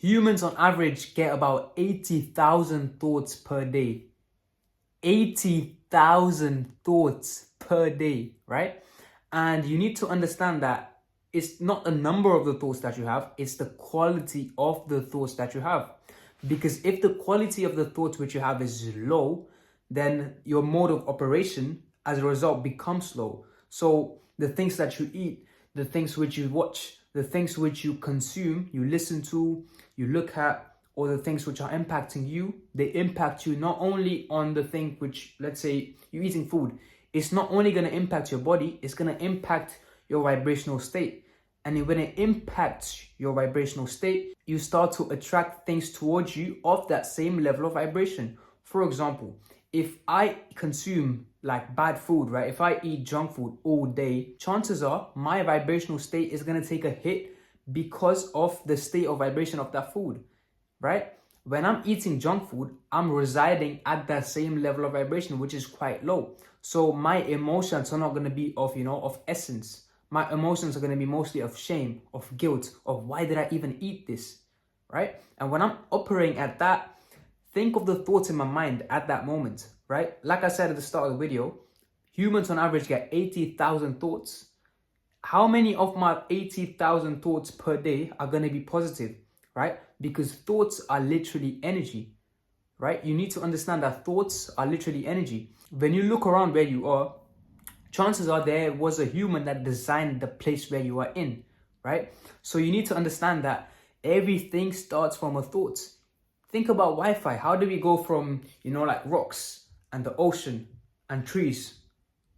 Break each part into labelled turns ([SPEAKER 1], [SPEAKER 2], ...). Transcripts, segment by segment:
[SPEAKER 1] Humans on average get about 80,000 thoughts per day. 80,000 thoughts per day, right? And you need to understand that it's not the number of the thoughts that you have, it's the quality of the thoughts that you have. Because if the quality of the thoughts which you have is low, then your mode of operation as a result becomes low. So the things that you eat, the things which you watch, the things which you consume, you listen to, you look at, or the things which are impacting you, they impact you not only on the thing which, let's say you're eating food, it's not only going to impact your body, it's going to impact your vibrational state. And when it impacts your vibrational state, you start to attract things towards you of that same level of vibration. For example, if I consume like bad food, right? If I eat junk food all day, chances are my vibrational state is going to take a hit because of the state of vibration of that food, right? When I'm eating junk food, I'm residing at that same level of vibration, which is quite low. So my emotions are not going to be of essence. My emotions are going to be mostly of shame, of guilt, of why did I even eat this, right? And when I'm operating at that, think of the thoughts in my mind at that moment, right? Like I said at the start of the video, humans on average get 80,000 thoughts. How many of my 80,000 thoughts per day are going to be positive, right? Because thoughts are literally energy, right? You need to understand that thoughts are literally energy. When you look around where you are, chances are there was a human that designed the place where you are in, right? So you need to understand that everything starts from a thought. Think about Wi-Fi. How do we go from, like rocks and the ocean and trees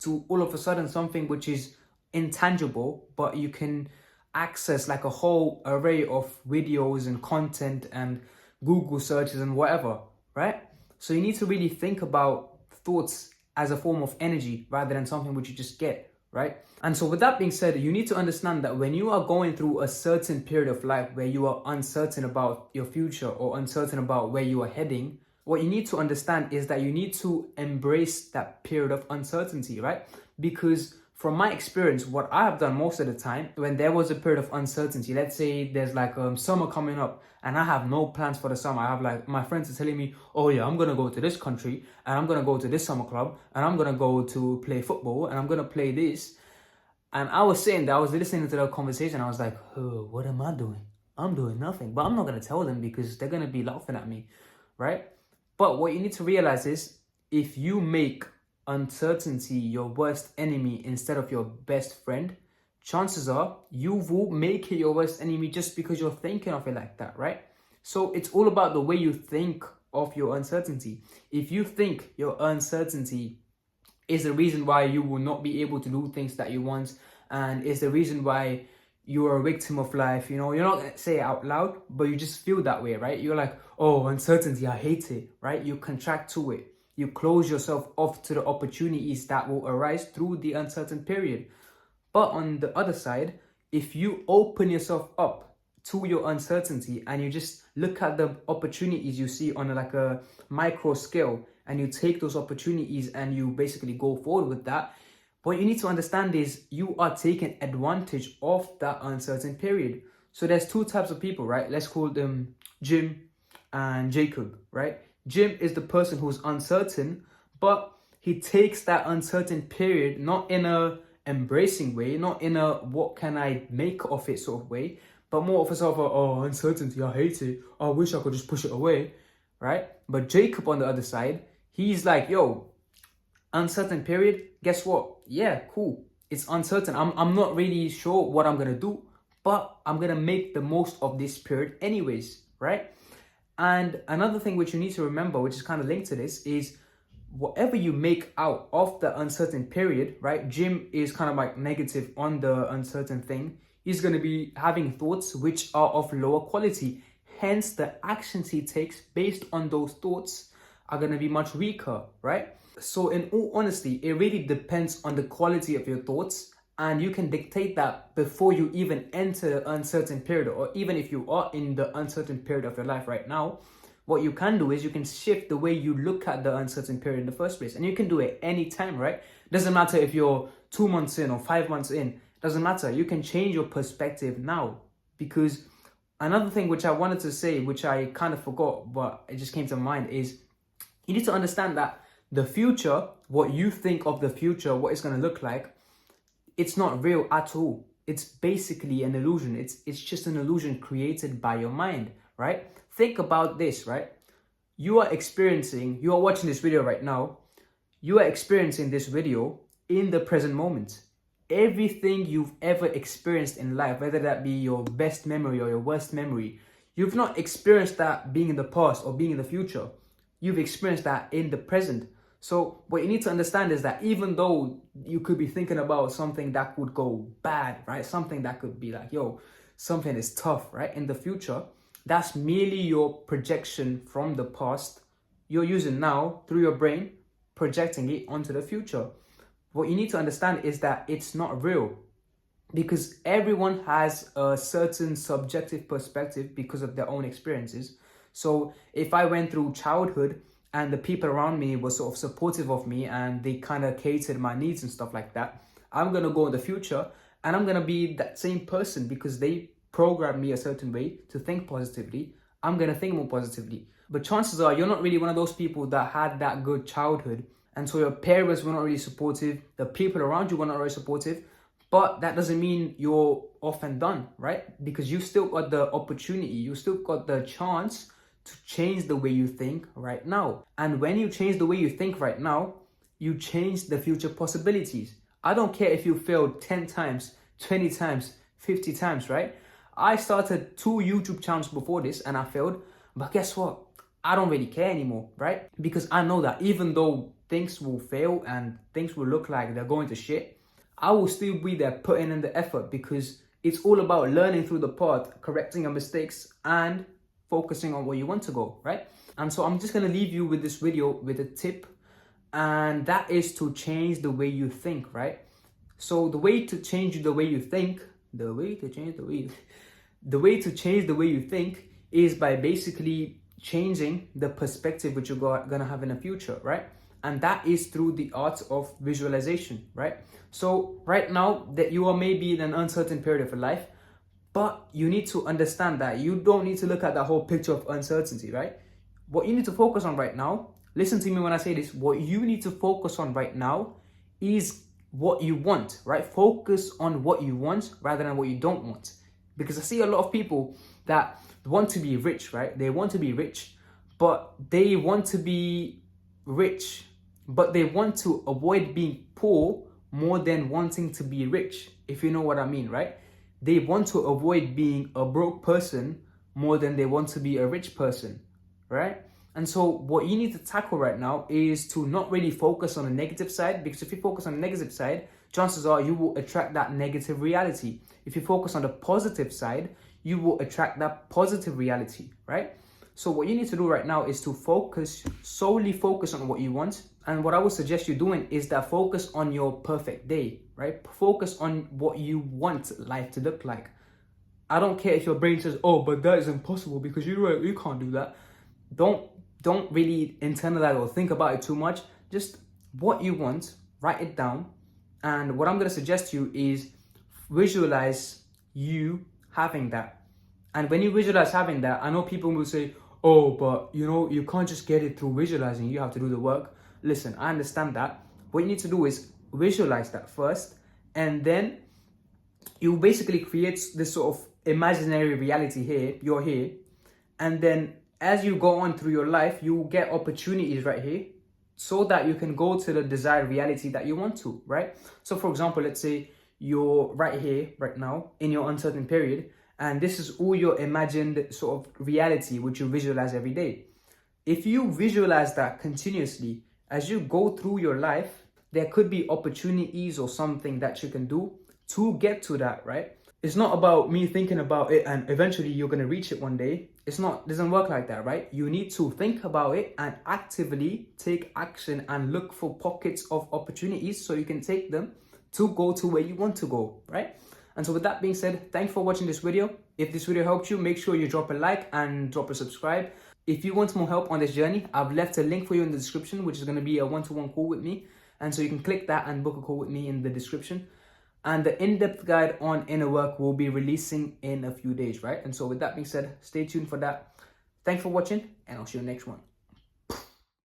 [SPEAKER 1] to all of a sudden something which is intangible, but you can access like a whole array of videos and content and Google searches and whatever, right? So you need to really think about thoughts as a form of energy rather than something which you just get, right? And so with that being said, you need to understand that when you are going through a certain period of life where you are uncertain about your future or uncertain about where you are heading, what you need to understand is that you need to embrace that period of uncertainty, right? Because from my experience, what I have done most of the time, when there was a period of uncertainty, let's say there's like summer coming up and I have no plans for the summer. I have like my friends are telling me, oh yeah, I'm going to go to this country and I'm going to go to this summer club and I'm going to go to play football and I'm going to play this. And I was sitting there, I was listening to the conversation. I was like, oh, what am I doing? I'm doing nothing. But I'm not going to tell them because they're going to be laughing at me, right? But what you need to realize is if you make uncertainty your worst enemy instead of your best friend, chances are you will make it your worst enemy just because you're thinking of it like that, right? So it's all about the way you think of your uncertainty. If you think your uncertainty is the reason why you will not be able to do things that you want and is the reason why you are a victim of life, you're not going to say it out loud, but you just feel that way, right? You're like, oh, uncertainty, I hate it, right? You contract to it. You close yourself off to the opportunities that will arise through the uncertain period. But on the other side, if you open yourself up to your uncertainty and you just look at the opportunities you see on like a micro scale and you take those opportunities and you basically go forward with that, what you need to understand is you are taking advantage of that uncertain period. So there's two types of people, right? Let's call them Jim and Jacob, right? Jim is the person who's uncertain, but he takes that uncertain period not in a embracing way, not in a what can I make of it sort of way, but more of a sort of oh, uncertainty, I hate it, I wish I could just push it away, right? But Jacob on the other side, he's like, yo, uncertain period, guess what? Yeah, cool. It's uncertain. I'm not really sure what I'm gonna do, but I'm gonna make the most of this period anyways, right? And another thing which you need to remember, which is kind of linked to this, is whatever you make out of the uncertain period, right? Jim is kind of like negative on the uncertain thing. He's going to be having thoughts which are of lower quality. Hence, the actions he takes based on those thoughts are going to be much weaker, right? So in all honesty, it really depends on the quality of your thoughts, and you can dictate that before you even enter the uncertain period, or even if you are in the uncertain period of your life right now. What you can do is you can shift the way you look at the uncertain period in the first place, and you can do it anytime, right? Doesn't matter if you're 2 months in or 5 months in, doesn't matter. You can change your perspective now, because Another thing which I wanted to say, which I kind of forgot, but it just came to mind, is you need to understand that the future, what you think of the future, what it's going to look like, it's not real at all. It's basically an illusion. It's just an illusion created by your mind, right? Think about this, right? You are watching this video right now. You are experiencing this video in the present moment. Everything you've ever experienced in life, whether that be your best memory or your worst memory, you've not experienced that being in the past or being in the future. You've experienced that in the present. So what you need to understand is that even though you could be thinking about something that would go bad, right? Something that could be like, yo, something is tough, right? In the future, that's merely your projection from the past you're using now through your brain, projecting it onto the future. What you need to understand is that it's not real, because everyone has a certain subjective perspective because of their own experiences. So if I went through childhood and the people around me were sort of supportive of me and they kind of catered my needs and stuff like that, I'm going to go in the future and I'm going to be that same person because they programmed me a certain way to think positively. I'm going to think more positively. But chances are you're not really one of those people that had that good childhood. And so your parents were not really supportive. The people around you were not really supportive. But that doesn't mean you're off and done, right? Because you still got the opportunity. You still got the chance to change the way you think right now. And when you change the way you think right now, you change the future possibilities. I don't care if you failed 10 times, 20 times, 50 times, right? I started 2 YouTube channels before this and I failed. But guess what? I don't really care anymore, right? Because I know that even though things will fail and things will look like they're going to shit, I will still be there putting in the effort, because it's all about learning through the path, correcting your mistakes and focusing on where you want to go, right? And so I'm just going to leave you with this video with a tip, and that is to change the way you think, right? So the way to change the way you think, the way to change the way you think is by basically changing the perspective which you're going to have in the future, right? And that is through the art of visualization, right? So right now that you are maybe in an uncertain period of your life, but you need to understand that you don't need to look at the whole picture of uncertainty, right? What you need to focus on right now, listen to me when I say this, what you need to focus on right now is what you want, right? Focus on what you want rather than what you don't want. Because I see a lot of people that want to be rich, right? They want to be rich, but they want to be rich, but they want to avoid being poor more than wanting to be rich, if you know what I mean, right? They want to avoid being a broke person more than they want to be a rich person, right? And so what you need to tackle right now is to not really focus on the negative side, because if you focus on the negative side, chances are you will attract that negative reality. If you focus on the positive side, you will attract that positive reality, right? So what you need to do right now is to solely focus on what you want. And what I would suggest you doing is that focus on your perfect day, right? Focus on what you want life to look like. I don't care if your brain says, oh, but that is impossible because you can't do that. Don't really internalize or think about it too much. Just what you want, write it down. And what I'm going to suggest to you is visualize you having that. And when you visualize having that, I know people will say, oh, but you can't just get it through visualizing. You have to do the work. Listen, I understand that. What you need to do is visualize that first. And then you basically create this sort of imaginary reality here. You're here. And then as you go on through your life, you will get opportunities right here so that you can go to the desired reality that you want to, right? So for example, let's say you're right here, right now, in your uncertain period, and this is all your imagined sort of reality, which you visualize every day. If you visualize that continuously, as you go through your life, there could be opportunities or something that you can do to get to that, right? It's not about me thinking about it and eventually you're going to reach it one day. Doesn't work like that, right? You need to think about it and actively take action and look for pockets of opportunities so you can take them to go to where you want to go, right? And so with that being said, thanks for watching this video. If this video helped you, make sure you drop a like and drop a subscribe. If you want more help on this journey, I've left a link for you in the description, which is going to be a one-to-one call with me. And so you can click that and book a call with me in the description. And the in-depth guide on inner work will be releasing in a few days, right? And so with that being said, stay tuned for that. Thanks for watching, and I'll see you next one.